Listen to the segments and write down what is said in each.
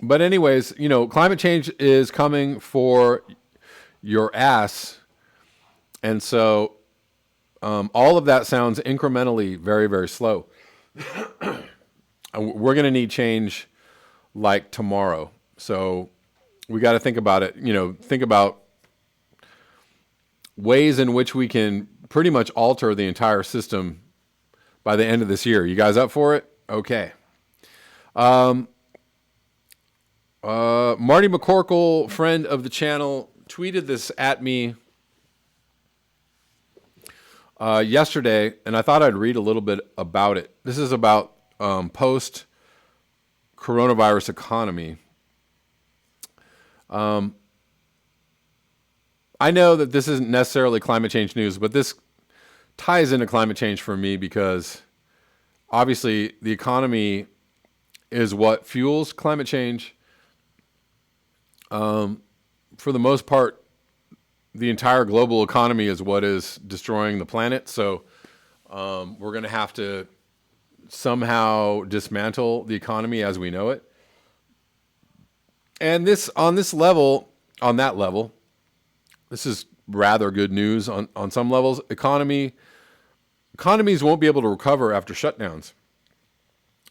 But anyways, climate change is coming for your ass. And so all of that sounds incrementally very, very slow. We're going to need change like tomorrow. So we got to think about it, think about ways in which we can pretty much alter the entire system by the end of this year. You guys up for it? Okay. Marty McCorkle, friend of the channel, tweeted this at me yesterday, and I thought I'd read a little bit about it. This is about post-coronavirus economy. I know that this isn't necessarily climate change news, but this ties into climate change for me because obviously the economy is what fuels climate change. For the most part, the entire global economy is what is destroying the planet. So we're going to have to somehow dismantle the economy as we know it. And on that level, this is rather good news on some levels. Economies won't be able to recover after shutdowns.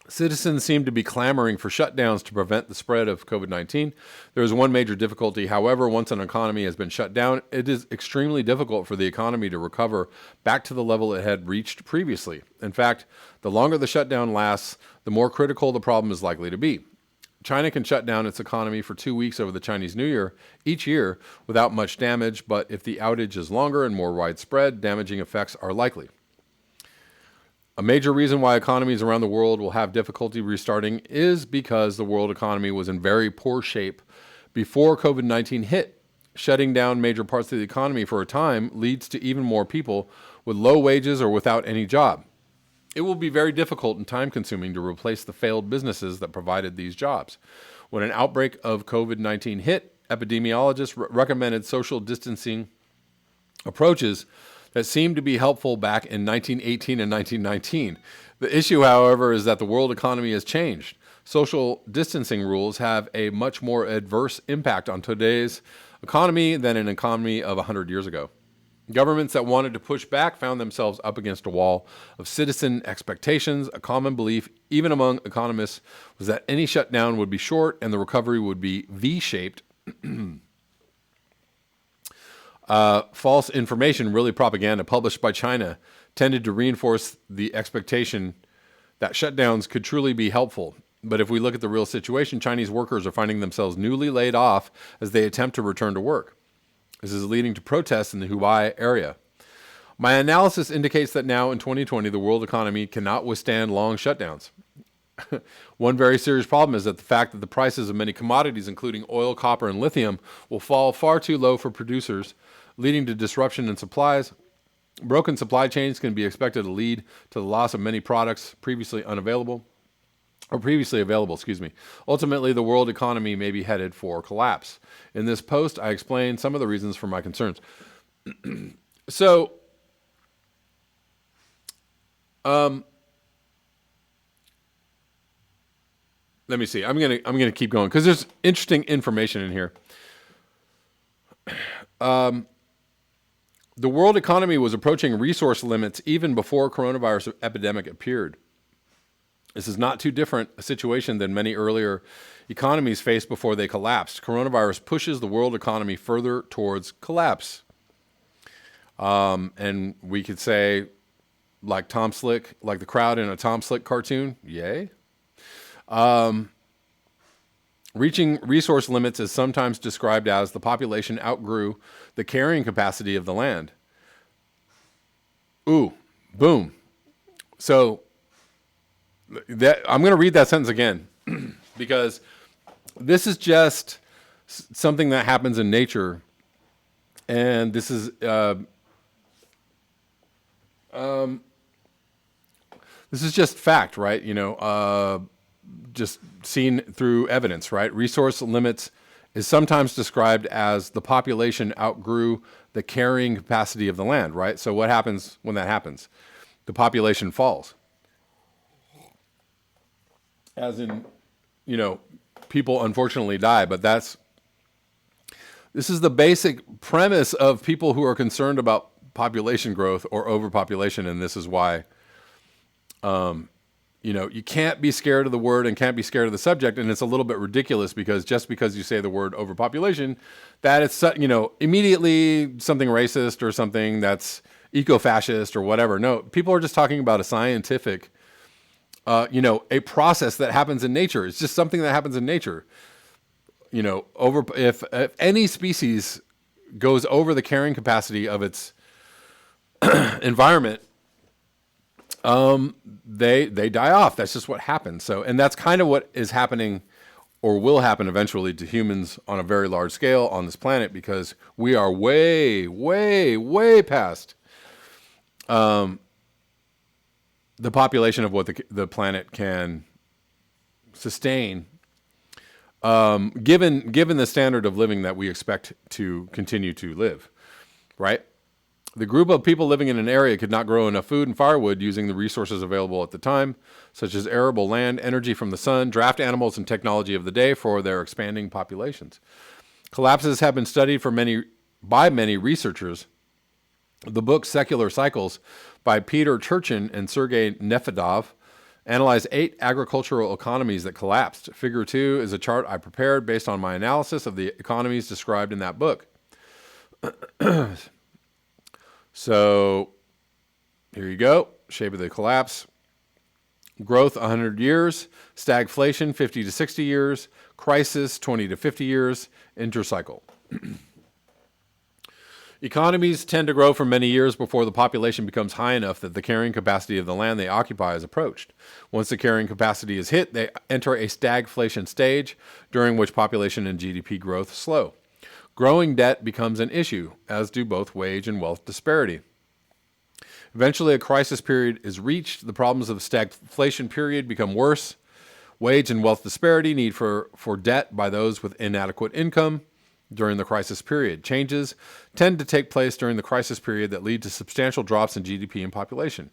Citizens seem to be clamoring for shutdowns to prevent the spread of COVID-19. There is one major difficulty. However, once an economy has been shut down, it is extremely difficult for the economy to recover back to the level it had reached previously. In fact, the longer the shutdown lasts, the more critical the problem is likely to be. China can shut down its economy for 2 weeks over the Chinese New Year each year without much damage, but if the outage is longer and more widespread, damaging effects are likely. A major reason why economies around the world will have difficulty restarting is because the world economy was in very poor shape before COVID-19 hit. Shutting down major parts of the economy for a time leads to even more people with low wages or without any job. It will be very difficult and time-consuming to replace the failed businesses that provided these jobs. When an outbreak of COVID-19 hit, epidemiologists recommended social distancing approaches that seemed to be helpful back in 1918 and 1919. The issue, however, is that the world economy has changed. Social distancing rules have a much more adverse impact on today's economy than an economy of 100 years ago. Governments that wanted to push back found themselves up against a wall of citizen expectations. A common belief, even among economists, was that any shutdown would be short and the recovery would be V-shaped. False information, really propaganda, published by China, tended to reinforce the expectation that shutdowns could truly be helpful. But if we look at the real situation, Chinese workers are finding themselves newly laid off as they attempt to return to work. This is leading to protests in the Hubei area. My analysis indicates that now in 2020, the world economy cannot withstand long shutdowns. One very serious problem is that the fact that the prices of many commodities, including oil, copper, and lithium, will fall far too low for producers, leading to disruption in supplies. Broken supply chains can be expected to lead to the loss of many products previously available. Ultimately, the world economy may be headed for collapse. In this post, I explain some of the reasons for my concerns. So, let me see. I'm gonna keep going because there's interesting information in here. The world economy was approaching resource limits even before coronavirus epidemic appeared. This is not too different a situation than many earlier economies faced before they collapsed. Coronavirus pushes the world economy further towards collapse. And we could say, like Tom Slick, like the crowd in a Tom Slick cartoon, yay. Reaching resource limits is sometimes described as the population outgrew the carrying capacity of the land. Ooh, boom. So I'm going to read that sentence again because this is just something that happens in nature, and this is just fact, right? Just seen through evidence, right? Resource limits is sometimes described as the population outgrew the carrying capacity of the land, right? So what happens when that happens? The population falls. As in, people unfortunately die, but this is the basic premise of people who are concerned about population growth or overpopulation, and this is why you can't be scared of the word and can't be scared of the subject. And it's a little bit ridiculous because just because you say the word overpopulation, that it's, immediately something racist or something that's eco-fascist or whatever. No, people are just talking about a scientific, a process that happens in nature. It's just something that happens in nature. If any species goes over the carrying capacity of its environment, they die off. That's just what happens. So, and that's kind of what is happening or will happen eventually to humans on a very large scale on this planet, because we are way, way, way past the population of what the planet can sustain, given the standard of living that we expect to continue to live, right? The group of people living in an area could not grow enough food and firewood using the resources available at the time, such as arable land, energy from the sun, draft animals, and technology of the day for their expanding populations. Collapses have been studied by many researchers. The book Secular Cycles by Peter Turchin and Sergei Nefedov analyzed 8 agricultural economies that collapsed. Figure 2 is a chart I prepared based on my analysis of the economies described in that book. So here you go. Shape of the collapse. Growth 100 years. Stagflation 50 to 60 years. Crisis 20 to 50 years. Intercycle. Economies tend to grow for many years before the population becomes high enough that the carrying capacity of the land they occupy is approached. Once the carrying capacity is hit, they enter a stagflation stage, during which population and GDP growth slow. Growing debt becomes an issue, as do both wage and wealth disparity. Eventually, a crisis period is reached. The problems of the stagflation period become worse. Wage and wealth disparity, need for debt by those with inadequate income during the crisis period. Changes tend to take place during the crisis period that lead to substantial drops in GDP and population.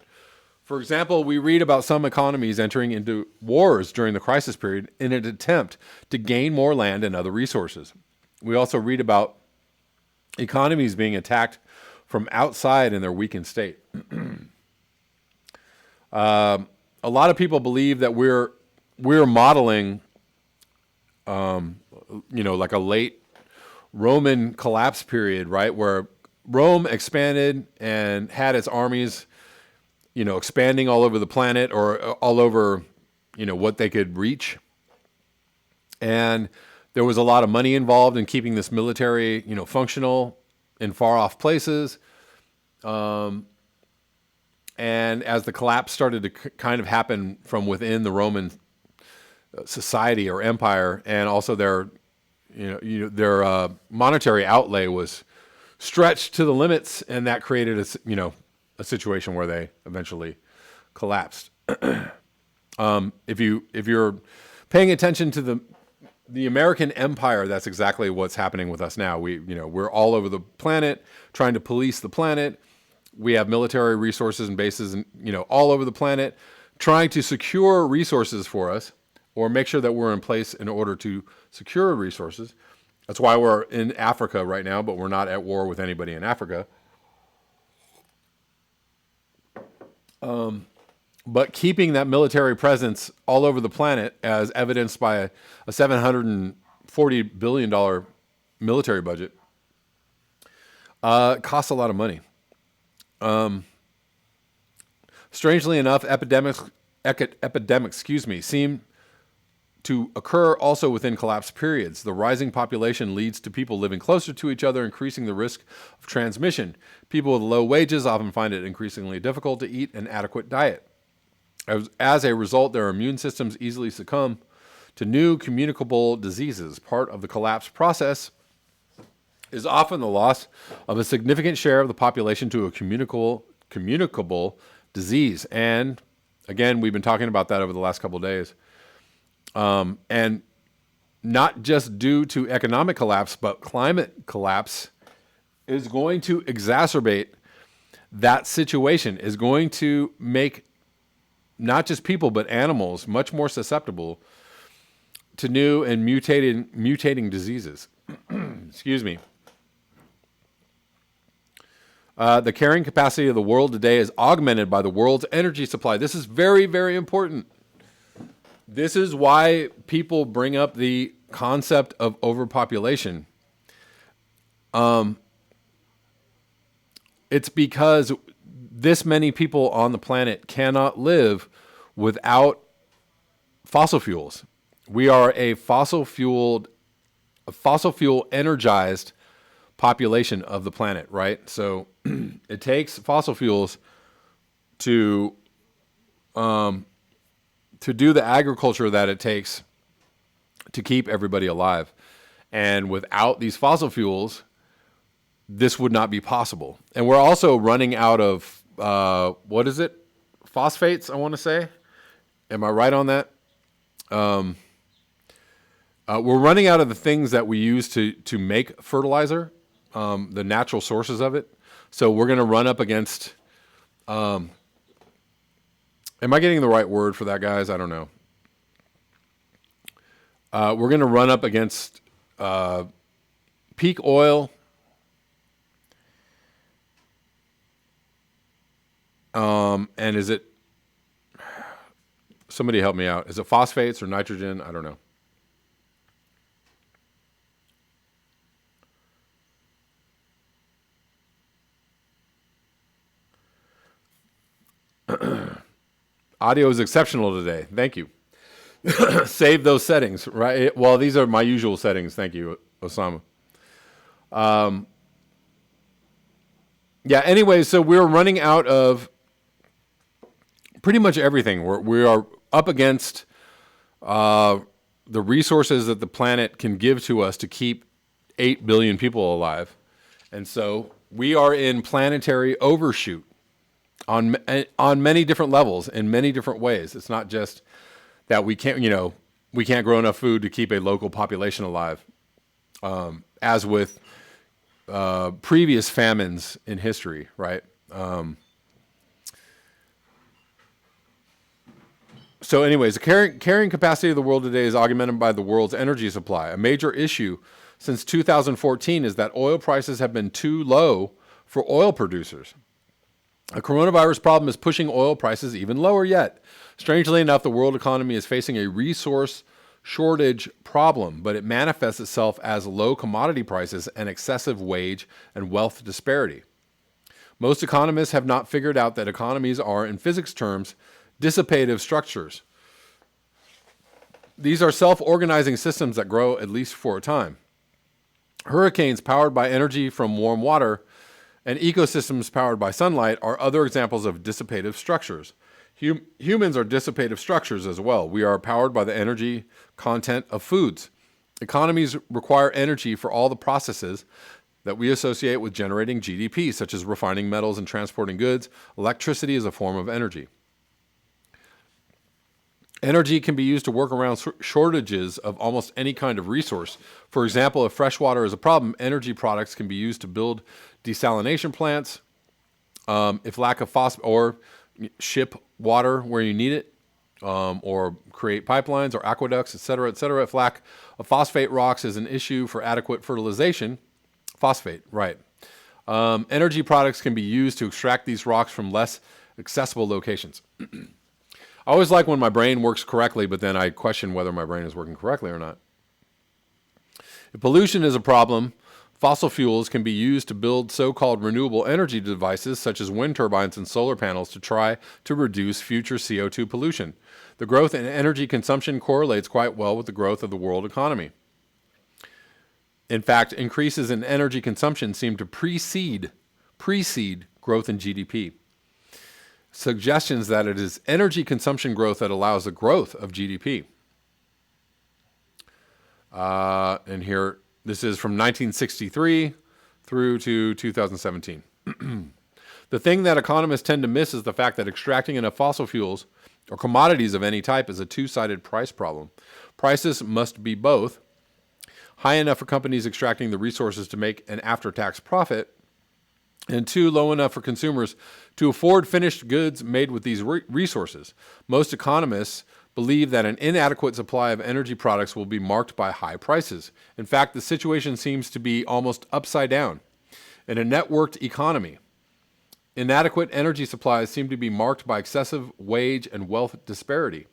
For example, we read about some economies entering into wars during the crisis period in an attempt to gain more land and other resources. We also read about economies being attacked from outside in their weakened state. A lot of people believe that we're modeling, like a late Roman collapse period, right? Where Rome expanded and had its armies, expanding all over the planet or all over, what they could reach. And there was a lot of money involved in keeping this military, functional in far off places. And as the collapse started to kind of happen from within the Roman society or empire, and also their monetary outlay was stretched to the limits, and that created a situation where they eventually collapsed. If you're paying attention to the American empire, that's exactly what's happening with us now. We're all over the planet trying to police the planet. We have military resources and bases, all over the planet, trying to secure resources for us, or make sure that we're in place in order to secure resources. That's why we're in Africa right now, but we're not at war with anybody in Africa. But keeping that military presence all over the planet, as evidenced by a $740 billion military budget, costs a lot of money. Strangely enough, epidemics seem to occur also within collapse periods. The rising population leads to people living closer to each other, increasing the risk of transmission. People with low wages often find it increasingly difficult to eat an adequate diet. As a result, their immune systems easily succumb to new communicable diseases. Part of the collapse process is often the loss of a significant share of the population to a communicable disease. And again, we've been talking about that over the last couple of days. And not just due to economic collapse, but climate collapse is going to exacerbate that situation, is going to make not just people, but animals much more susceptible to new and mutating diseases. Excuse me. The carrying capacity of the world today is augmented by the world's energy supply. This is very, very important. This is why people bring up the concept of overpopulation. It's because this many people on the planet cannot live without fossil fuels. We are a fossil fuel energized population of the planet, right? So it takes fossil fuels to do the agriculture that it takes to keep everybody alive. And without these fossil fuels, this would not be possible. And we're also running out of, what is it? Phosphates, I want to say. Am I right on that? We're running out of the things that we use to make fertilizer, the natural sources of it. So we're going to run up against, am I getting the right word for that, guys? I don't know. We're going to run up against peak oil, and is it, somebody help me out, is it phosphates or nitrogen? I don't know. Audio is exceptional today. Thank you. Save those settings, right? Well, these are my usual settings. Thank you, Osama. Yeah, anyway, so we're running out of pretty much everything. We are up against the resources that the planet can give to us to keep 8 billion people alive. And so we are in planetary overshoot on many different levels, in many different ways. It's not just that we can't grow enough food to keep a local population alive, as with previous famines in history, right? So anyways, the carrying capacity of the world today is augmented by the world's energy supply. A major issue since 2014 is that oil prices have been too low for oil producers. The coronavirus problem is pushing oil prices even lower yet. Strangely enough, the world economy is facing a resource shortage problem, but it manifests itself as low commodity prices and excessive wage and wealth disparity. Most economists have not figured out that economies are, in physics terms, dissipative structures. These are self-organizing systems that grow at least for a time. Hurricanes powered by energy from warm water and ecosystems powered by sunlight are other examples of dissipative structures. Humans are dissipative structures as well. We are powered by the energy content of foods. Economies require energy for all the processes that we associate with generating GDP, such as refining metals and transporting goods. Electricity is a form of energy. Energy can be used to work around shortages of almost any kind of resource. For example, if fresh water is a problem, energy products can be used to build desalination plants. If lack of or ship water where you need it, or create pipelines or aqueducts, et cetera, et cetera. If lack of phosphate rocks is an issue for adequate fertilization, phosphate, right. Energy products can be used to extract these rocks from less accessible locations. I always like when my brain works correctly, but then I question whether my brain is working correctly or not. If pollution is a problem, fossil fuels can be used to build so-called renewable energy devices such as wind turbines and solar panels to try to reduce future CO2 pollution. The growth in energy consumption correlates quite well with the growth of the world economy. In fact, increases in energy consumption seem to precede growth in GDP. Suggestions that it is energy consumption growth that allows the growth of GDP. And here, this is from 1963 through to 2017. The thing that economists tend to miss is the fact that extracting enough fossil fuels or commodities of any type is a two-sided price problem. Prices must be both high enough for companies extracting the resources to make an after-tax profit, and two, low enough for consumers to afford finished goods made with these resources. Most economists believe that an inadequate supply of energy products will be marked by high prices. In fact, the situation seems to be almost upside down. In a networked economy, inadequate energy supplies seem to be marked by excessive wage and wealth disparity.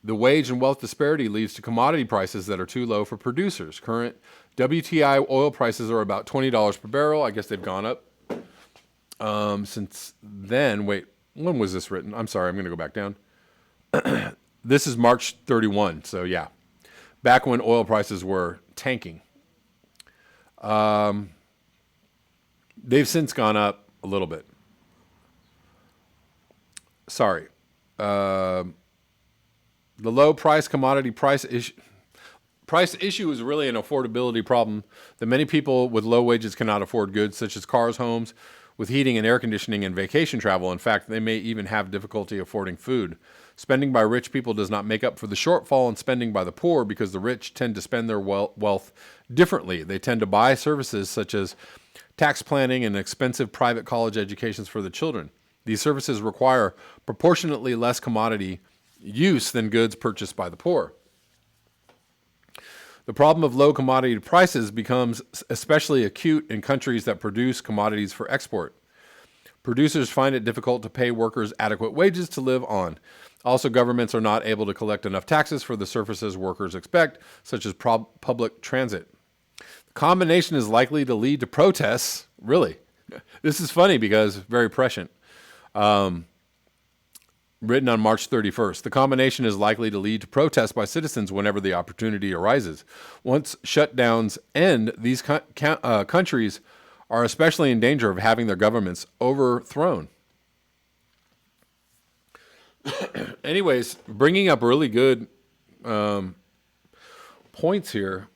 The wage and wealth disparity leads to commodity prices that are too low for producers. Current WTI oil prices are about $20 per barrel. I guess they've gone up since then. Wait, when was this written? I'm sorry, I'm going to go back down. This is March 31, so yeah, back when oil prices were tanking. They've since gone up a little bit. Sorry. The low price commodity price issue is really an affordability problem that many people with low wages cannot afford goods such as cars, homes, with heating and air conditioning and vacation travel. In fact, they may even have difficulty affording food. Spending by rich people does not make up for the shortfall in spending by the poor because the rich tend to spend their wealth differently. They tend to buy services such as tax planning and expensive private college educations for the children. These services require proportionately less commodity use than goods purchased by the poor. The problem of low commodity prices becomes especially acute in countries that produce commodities for export. Producers find it difficult to pay workers adequate wages to live on. Also, governments are not able to collect enough taxes for the services workers expect, such as public transit. The combination is likely to lead to protests. Really? This is funny because very prescient. Written on March 31st. The combination is likely to lead to protests by citizens whenever the opportunity arises. Once shutdowns end, these countries are especially in danger of having their governments overthrown. Anyways, bringing up really good points here.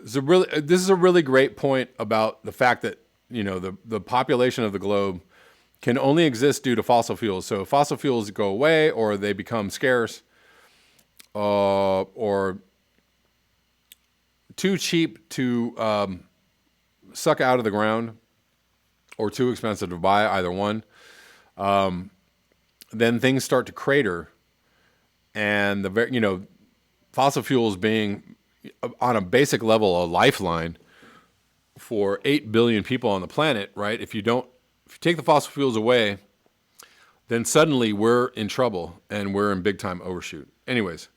This is a really great point about the fact that, you know, the population of the globe can only exist due to fossil fuels. So if fossil fuels go away or they become scarce or too cheap to suck out of the ground or too expensive to buy, either one, then things start to crater. And fossil fuels being on a basic level a lifeline for 8 billion people on the planet, right? If you take the fossil fuels away, then suddenly we're in trouble and we're in big time overshoot. Anyways.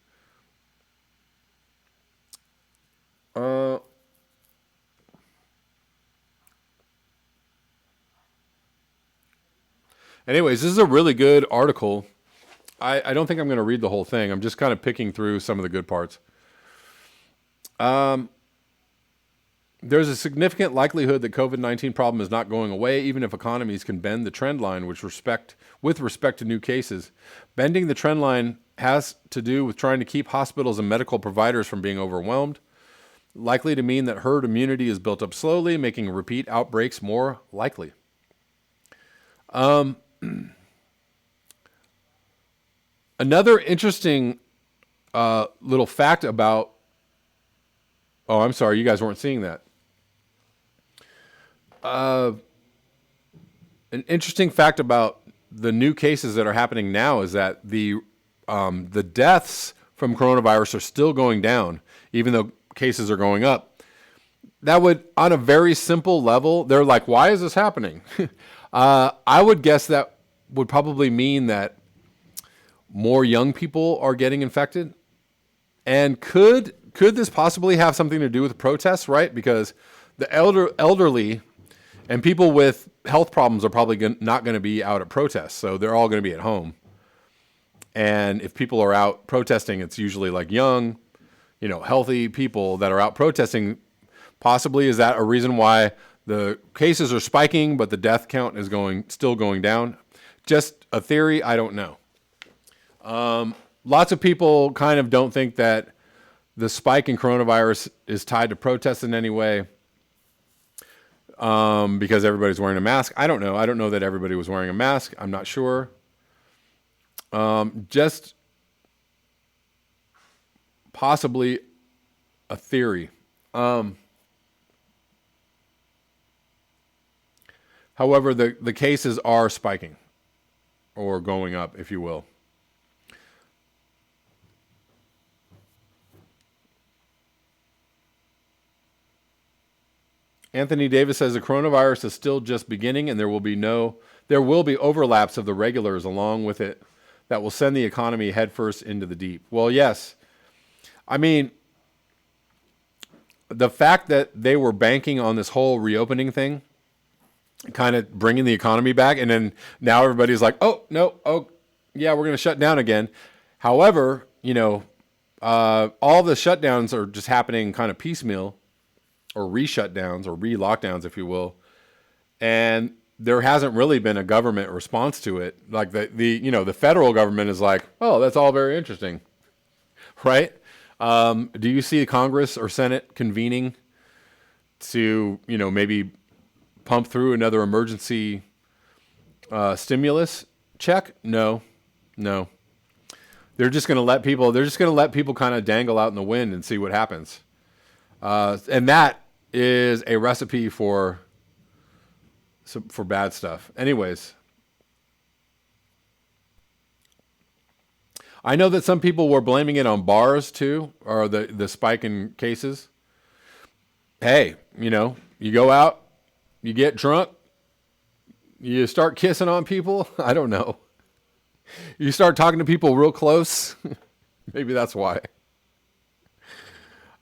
This is a really good article. I don't think I'm going to read the whole thing. I'm just kind of picking through some of the good parts. There's a significant likelihood that COVID-19 problem is not going away, even if economies can bend the trend line with respect to new cases. Bending the trend line has to do with trying to keep hospitals and medical providers from being overwhelmed, likely to mean that herd immunity is built up slowly, making repeat outbreaks more likely. Another interesting little fact about... Oh, I'm sorry, you guys weren't seeing that. An interesting fact about the new cases that are happening now is that the deaths from coronavirus are still going down, even though cases are going up. That would, on a very simple level, they're like, why is this happening? I would guess that would probably mean that more young people are getting infected. And could this possibly have something to do with protests, right? Because the elderly and people with health problems are probably not going to be out at protests, so they're all going to be at home. And if people are out protesting, it's usually like young, healthy people that are out protesting. Possibly is that a reason why the cases are spiking, but the death count is still going down? Just a theory, I don't know. Lots of people kind of don't think that the spike in coronavirus is tied to protests in any way because everybody's wearing a mask. I don't know. I don't know that everybody was wearing a mask. I'm not sure. Just possibly a theory. However, the cases are spiking or going up, if you will. Anthony Davis says the coronavirus is still just beginning, and there will be overlaps of the regulars along with it that will send the economy headfirst into the deep. Well, yes. I mean, the fact that they were banking on this whole reopening thing, kind of bringing the economy back, and then now everybody's like, oh, no, oh, yeah, we're going to shut down again. However, all the shutdowns are just happening kind of piecemeal, or re-shutdowns, or re-lockdowns, if you will. And there hasn't really been a government response to it. Like the federal government is like, oh, that's all very interesting, right? Do you see Congress or Senate convening to, maybe pump through another emergency stimulus check? No. They're just going to let people kind of dangle out in the wind and see what happens. And that is a recipe for bad stuff. Anyways, I know that some people were blaming it on bars too, or the spike in cases. Hey, you go out, you get drunk, you start kissing on people. I don't know. You start talking to people real close. Maybe that's why.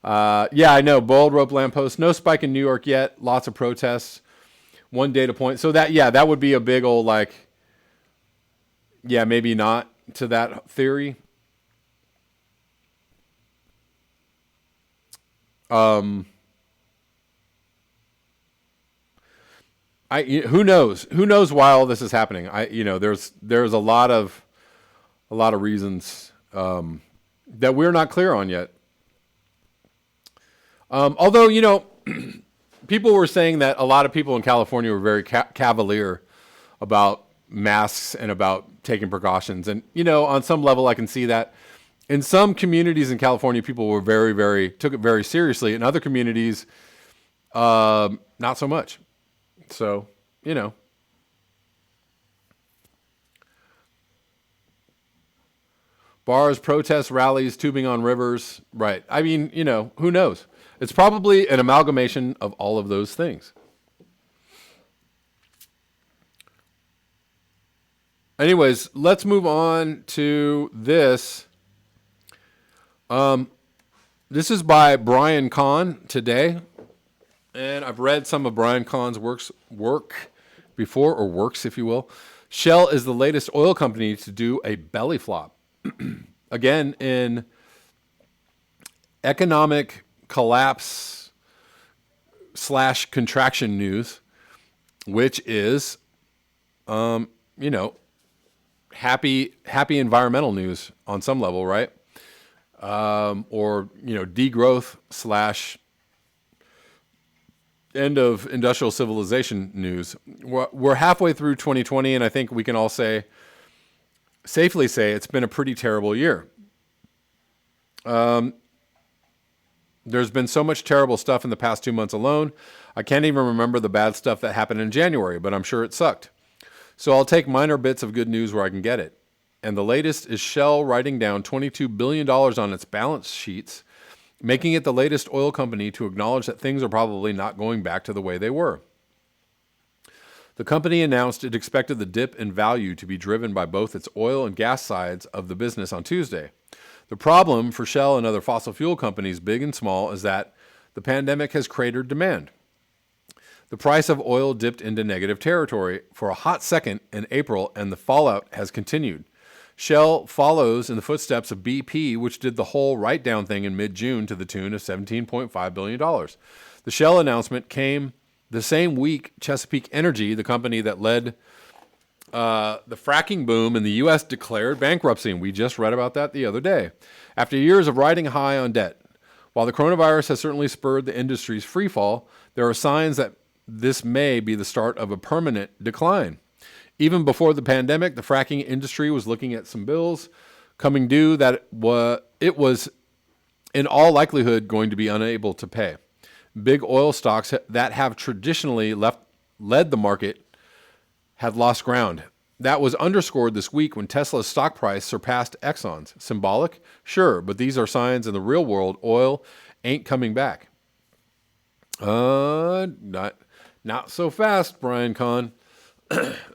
Yeah, I know. Bold rope lamppost. No spike in New York yet. Lots of protests. One data point. So that would be a big old maybe not to that theory. Who knows? Who knows why all this is happening? There's a lot of reasons that we're not clear on yet. Although, people were saying that a lot of people in California were very cavalier about masks and about taking precautions. And, on some level, I can see that. In some communities in California, people were took it very seriously. In other communities, not so much. So, Bars, protests, rallies, tubing on rivers. Right. I mean, who knows? It's probably an amalgamation of all of those things. Anyways, let's move on to this. This is by Brian Kahn today. And I've read some of Brian Kahn's work before, or works, if you will. Shell is the latest oil company to do a belly flop. Again, in economic collapse / contraction news, which is, happy environmental news on some level, right? Or, degrowth / end of industrial civilization news. We're halfway through 2020, and I think we can all safely say it's been a pretty terrible year. There's been so much terrible stuff in the past 2 months alone. I can't even remember the bad stuff that happened in January, but I'm sure it sucked. So I'll take minor bits of good news where I can get it. And the latest is Shell writing down $22 billion on its balance sheets, making it the latest oil company to acknowledge that things are probably not going back to the way they were. The company announced it expected the dip in value to be driven by both its oil and gas sides of the business on Tuesday. The problem for Shell and other fossil fuel companies, big and small, is that the pandemic has cratered demand. The price of oil dipped into negative territory for a hot second in April, and the fallout has continued. Shell follows in the footsteps of BP, which did the whole write-down thing in mid-June to the tune of $17.5 billion. The Shell announcement came the same week Chesapeake Energy, the company that led the fracking boom in the U.S., declared bankruptcy, and we just read about that the other day. After years of riding high on debt, while the coronavirus has certainly spurred the industry's freefall, there are signs that this may be the start of a permanent decline. Even before the pandemic, the fracking industry was looking at some bills coming due that it was in all likelihood going to be unable to pay. big oil stocks that have traditionally led the market had lost ground. That was underscored this week when Tesla's stock price surpassed Exxon's. Symbolic? Sure, but these are signs in the real world oil ain't coming back. Not so fast, Brian Kahn.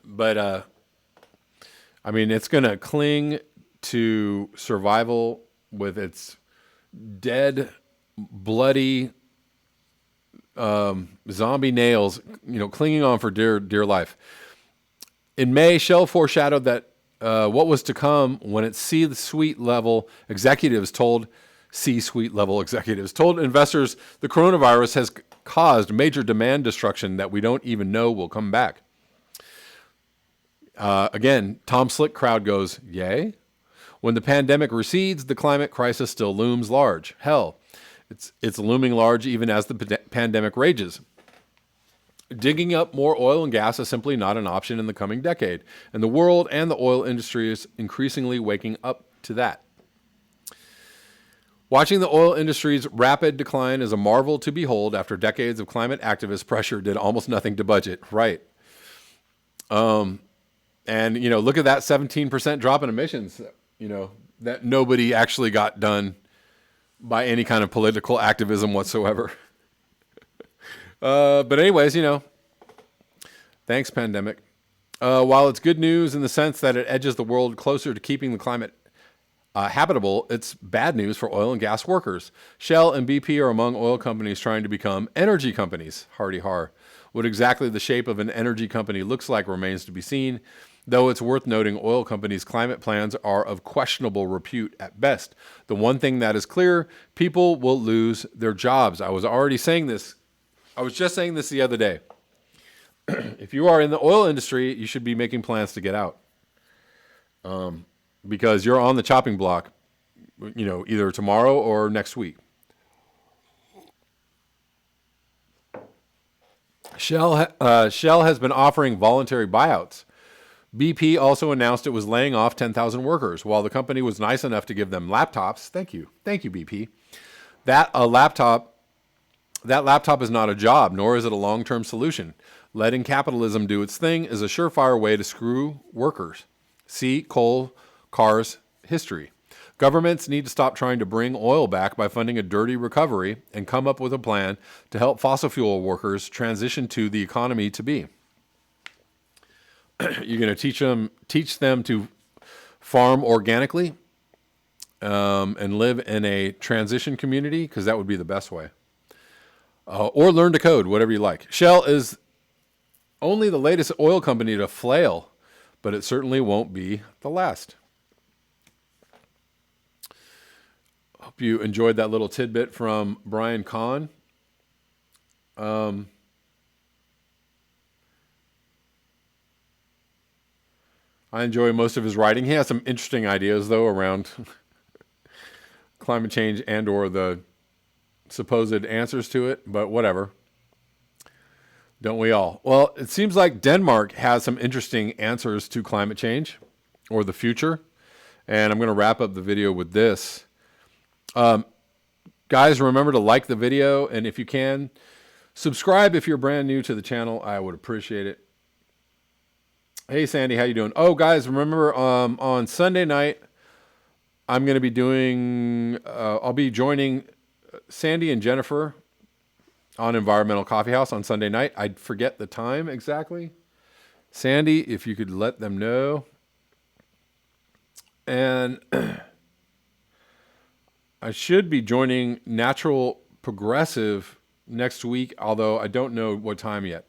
But I mean, it's going to cling to survival with its dead, bloody zombie nails, clinging on for dear life. In May, Shell foreshadowed that what was to come when its C-suite level executives told investors the coronavirus has caused major demand destruction that we don't even know will come back. Again, Tom Slick crowd goes, yay? When the pandemic recedes, the climate crisis still looms large. Hell, it's looming large even as the pandemic rages. Digging up more oil and gas is simply not an option in the coming decade, and the world and the oil industry is increasingly waking up to that. Watching the oil industry's rapid decline is a marvel to behold after decades of climate activist pressure did almost nothing to budget. Right. And, look at that 17% drop in emissions, that nobody actually got done by any kind of political activism whatsoever. But anyways, thanks, pandemic. While it's good news in the sense that it edges the world closer to keeping the climate habitable, it's bad news for oil and gas workers. Shell and BP are among oil companies trying to become energy companies. Hardy har. What exactly the shape of an energy company looks like remains to be seen, though it's worth noting oil companies' climate plans are of questionable repute at best. The one thing that is clear, people will lose their jobs. I was just saying this the other day. If you are in the oil industry, you should be making plans to get out. Because you're on the chopping block, either tomorrow or next week. Shell has been offering voluntary buyouts. BP also announced it was laying off 10,000 workers. While the company was nice enough to give them laptops, thank you BP, that laptop is not a job, nor is it a long-term solution. Letting capitalism do its thing is a surefire way to screw workers. See coal, cars, history. Governments need to stop trying to bring oil back by funding a dirty recovery and come up with a plan to help fossil fuel workers transition to the economy to be. You're going to teach them to farm organically and live in a transition community, because that would be the best way. Or learn to code, whatever you like. Shell is only the latest oil company to flail, but it certainly won't be the last. Hope you enjoyed that little tidbit from Brian Kahn. I enjoy most of his writing. He has some interesting ideas, though, around climate change and or the supposed answers to it, but whatever. Don't we all? Well, it seems like Denmark has some interesting answers to climate change or the future, and I'm going to wrap up the video with this. Guys, remember to like the video, and if you can, subscribe if you're brand new to the channel. I would appreciate it. Hey, Sandy, how you doing? Oh, guys, remember on Sunday night, I'm going to be I'll be joining Sandy and Jennifer on Environmental Coffee House on Sunday night. I forget the time exactly. Sandy, if you could let them know. And I should be joining Natural Progressive next week, although I don't know what time yet.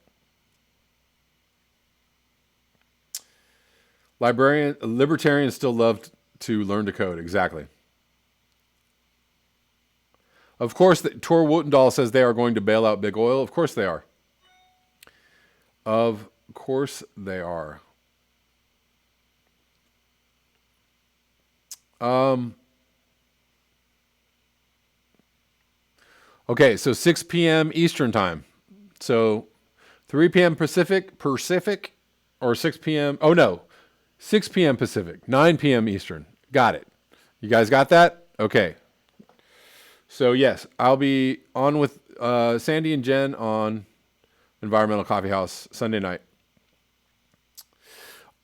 Libertarians still love to learn to code. Exactly. Of course, Tor Wotendahl says they are going to bail out big oil. Of course they are. Of course they are. Okay, so 6 p.m. Eastern time. So 3 p.m. Pacific, or 6 p.m. Oh, no. 6 p.m. Pacific, 9 p.m. Eastern. Got it. You guys got that? Okay. So, yes, I'll be on with Sandy and Jen on Environmental Coffee House Sunday night.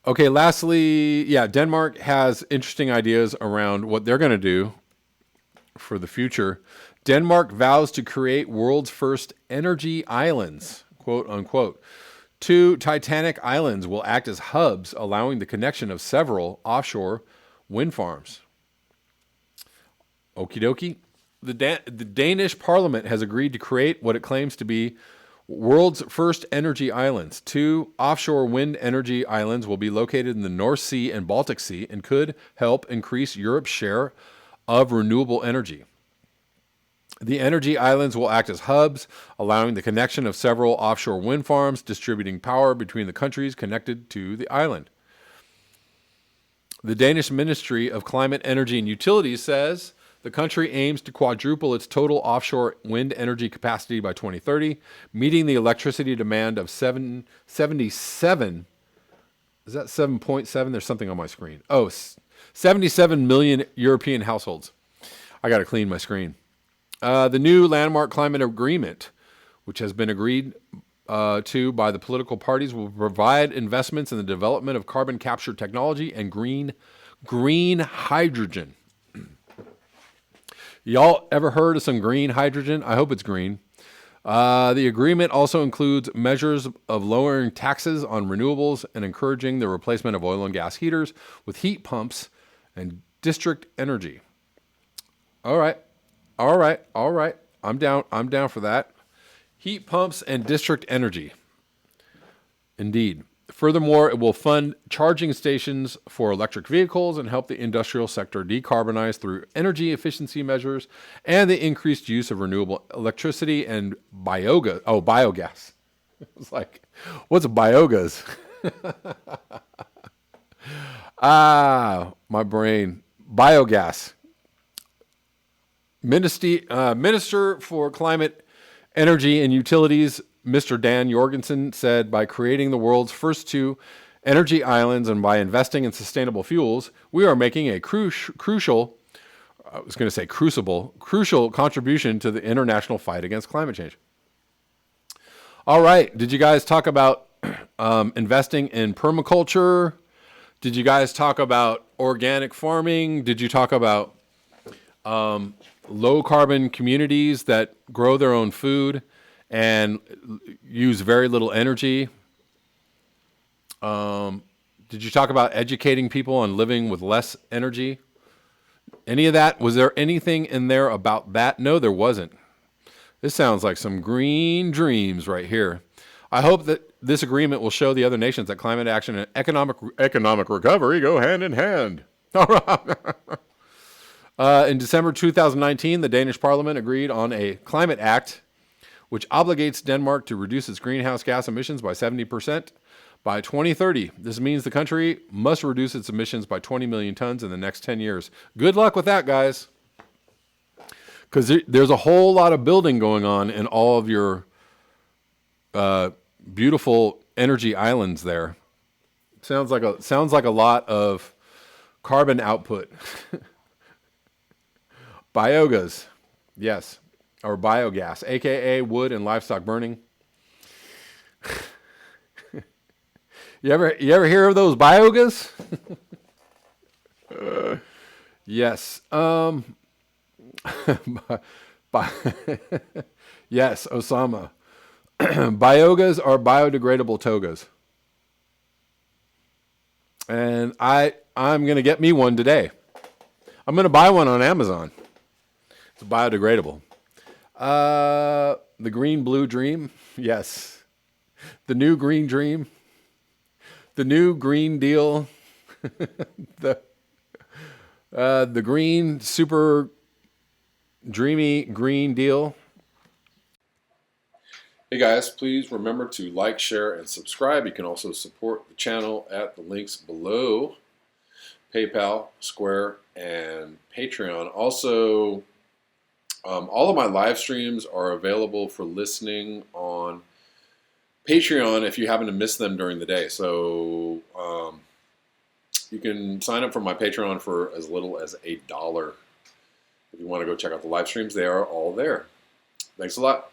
Okay, lastly, yeah, Denmark has interesting ideas around what they're going to do for the future. Denmark vows to create world's first energy islands, quote unquote. 2 Titanic islands will act as hubs, allowing the connection of several offshore wind farms. Okie dokie. The Danish parliament has agreed to create what it claims to be world's first energy islands. 2 offshore wind energy islands will be located in the North Sea and Baltic Sea and could help increase Europe's share of renewable energy. The energy islands will act as hubs, allowing the connection of several offshore wind farms, distributing power between the countries connected to the island. The Danish Ministry of Climate, Energy and Utilities says the country aims to quadruple its total offshore wind energy capacity by 2030, meeting the electricity demand of 77. Is that 7.7? There's something on my screen. 77 million European households. I got to clean my screen. The new landmark climate agreement, which has been agreed to by the political parties, will provide investments in the development of carbon capture technology and green hydrogen. Y'all ever heard of some green hydrogen? I hope it's green. The agreement also includes measures of lowering taxes on renewables and encouraging the replacement of oil and gas heaters with heat pumps and district energy. All right. I'm down for that. Heat pumps and district energy. Indeed. Furthermore, it will fund charging stations for electric vehicles and help the industrial sector decarbonize through energy efficiency measures and the increased use of renewable electricity and biogas. It's like, what's biogas? My brain. Biogas. Minister for Climate, Energy and Utilities, Mr. Dan Jorgensen, said by creating the world's first 2 energy islands and by investing in sustainable fuels, we are making a crucial contribution to the international fight against climate change. All right. Did you guys talk about investing in permaculture? Did you guys talk about organic farming? Did you talk about low carbon communities that grow their own food and use very little energy? Did you talk about educating people on living with less energy? Any of that? Was there anything in there about that? No, there wasn't. This sounds like some green dreams right here. I hope that this agreement will show the other nations that climate action and economic recovery go hand in hand. All right. In December 2019, the Danish Parliament agreed on a climate act which obligates Denmark to reduce its greenhouse gas emissions by 70% by 2030. This means the country must reduce its emissions by 20 million tons in the next 10 years. Good luck with that, guys. Because there's a whole lot of building going on in all of your beautiful energy islands there. Sounds like a lot of carbon output. Biogas, yes, or biogas, aka wood and livestock burning. You ever hear of those biogas? Yes. Yes, Osama. Biogas are biodegradable togas. And I'm going to get me one today. I'm going to buy one on Amazon. It's biodegradable. The green blue dream. Yes. The new green dream. The new green deal. The green super dreamy green deal. Hey guys, please remember to like, share, and subscribe. You can also support the channel at the links below. PayPal, Square, and Patreon. Also, all of my live streams are available for listening on Patreon if you happen to miss them during the day. So you can sign up for my Patreon for as little as $1. If you want to go check out the live streams, they are all there. Thanks a lot.